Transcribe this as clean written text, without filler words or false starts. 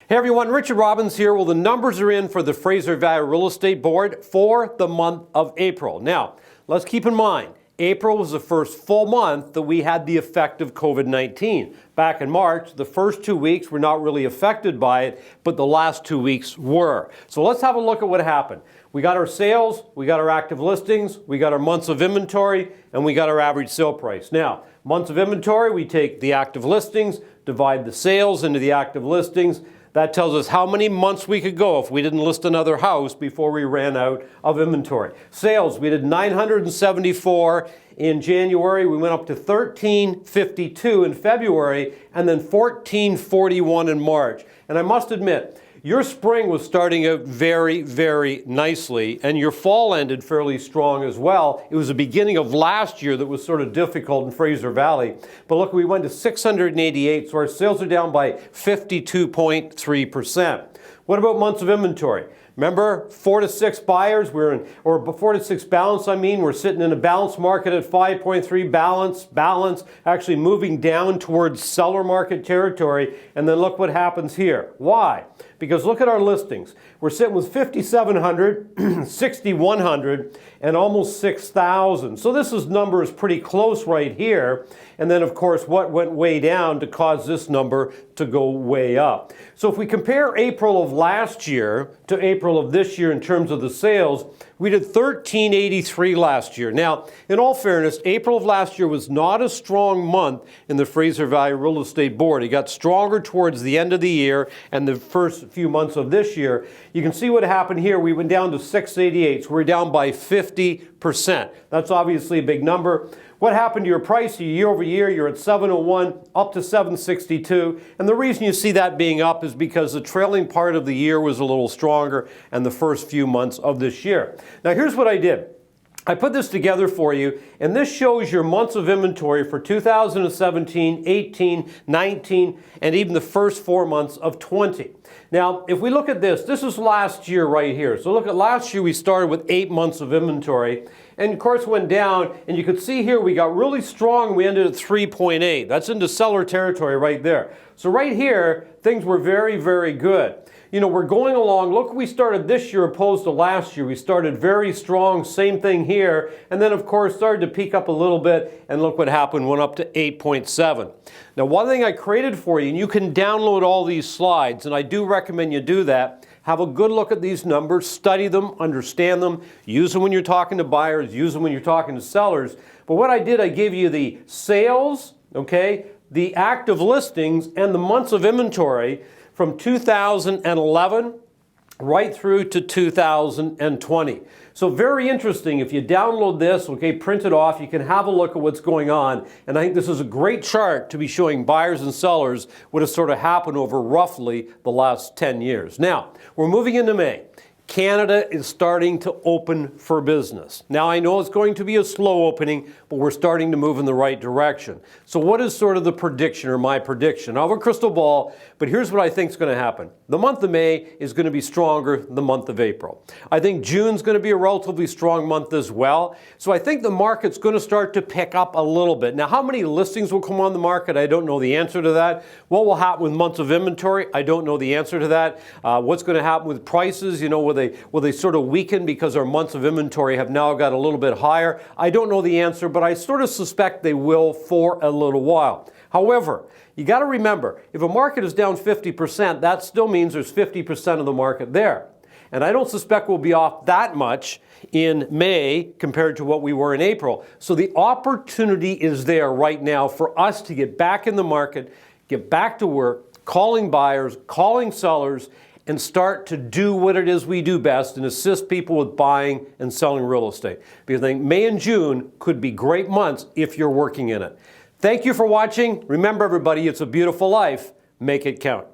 Hey everyone, Richard Robbins here. Well, the numbers are in for the Fraser Value Real Estate Board for the month of April. Now, let's keep in mind, April was the first full month that we had the effect of COVID-19. Back in March, the first 2 weeks were not really affected by it, but the last 2 weeks were. So let's have a look at what happened. We got our sales, we got our active listings, we got our months of inventory, and we got our average sale price. Now, months of inventory, we take the active listings, divide the sales into the active listings. That tells us how many months we could go if we didn't list another house before we ran out of inventory. Sales, we did 974 in January. We went up to 1352 in February and then 1441 in March. And I must admit, your spring was starting out very, very nicely, and your fall ended fairly strong as well. It was the beginning of last year that was sort of difficult in Fraser Valley. But look, we went to 688, so our sales are down by 52.3%. What about months of inventory? Remember, 4 to 6 buyers, or 4 to 6 balance, we're sitting in a balanced market at 5.3 balance, actually moving down towards seller market territory, and then look what happens here. Why? Because look at our listings. We're sitting with 5,700, 6,100, and almost 6,000. So this number is pretty close right here. And then, of course, what went way down to cause this number to go way up? So if we compare April of last year to April of this year in terms of the sales, we did 1,383 last year. Now, in all fairness, April of last year was not a strong month in the Fraser Valley Real Estate Board. It got stronger towards the end of the year and the first few months of this year. You can see what happened here. We went down to 688, so we're down by 50%. That's obviously a big number. What happened to your price year over year? You're at 701 up to 762. And the reason you see that being up is because the trailing part of the year was a little stronger and the first few months of this year. Now here's what I did. I put this together for you, and this shows your months of inventory for 2017, 18, 19, and even the first 4 months of 20. Now, if we look at this, this is last year right here. So look at last year, we started with 8 months of inventory, and of course went down, and you could see here we got really strong. We ended at 3.8. That's into seller territory right there. So right here, things were very, very good. You know, we're going along. Look, we started this year opposed to last year. We started very strong, same thing here, and then of course started to peak up a little bit, and look what happened, went up to 8.7. Now, one thing I created for you, and you can download all these slides, and I do recommend you do that. Have a good look at these numbers, study them, understand them, use them when you're talking to buyers, use them when you're talking to sellers. But what I did, I gave you the sales, okay, the active listings, and the months of inventory from 2011 right through to 2020. So very interesting. If you download this, okay, print it off, you can have a look at what's going on. And I think this is a great chart to be showing buyers and sellers what has sort of happened over roughly the last 10 years. Now, we're moving into May. Canada is starting to open for business. Now, I know it's going to be a slow opening, but we're starting to move in the right direction. So what is sort of the prediction, or my prediction? I have a crystal ball, but here's what I think is going to happen. The month of May is going to be stronger than the month of April. I think June's going to be a relatively strong month as well. So I think the market's going to start to pick up a little bit. Now, how many listings will come on the market? I don't know the answer to that. What will happen with months of inventory? I don't know the answer to that. What's going to happen with prices? You know, will they sort of weaken because our months of inventory have now got a little bit higher? I don't know the answer, but I sort of suspect they will for a little while. However, you got to remember, if a market is down 50%, that still means there's 50% of the market there. And I don't suspect we'll be off that much in May compared to what we were in April. So the opportunity is there right now for us to get back in the market, get back to work, calling buyers, calling sellers, and start to do what it is we do best and assist people with buying and selling real estate. Because I think May and June could be great months if you're working in it. Thank you for watching. Remember, everybody, it's a beautiful life. Make it count.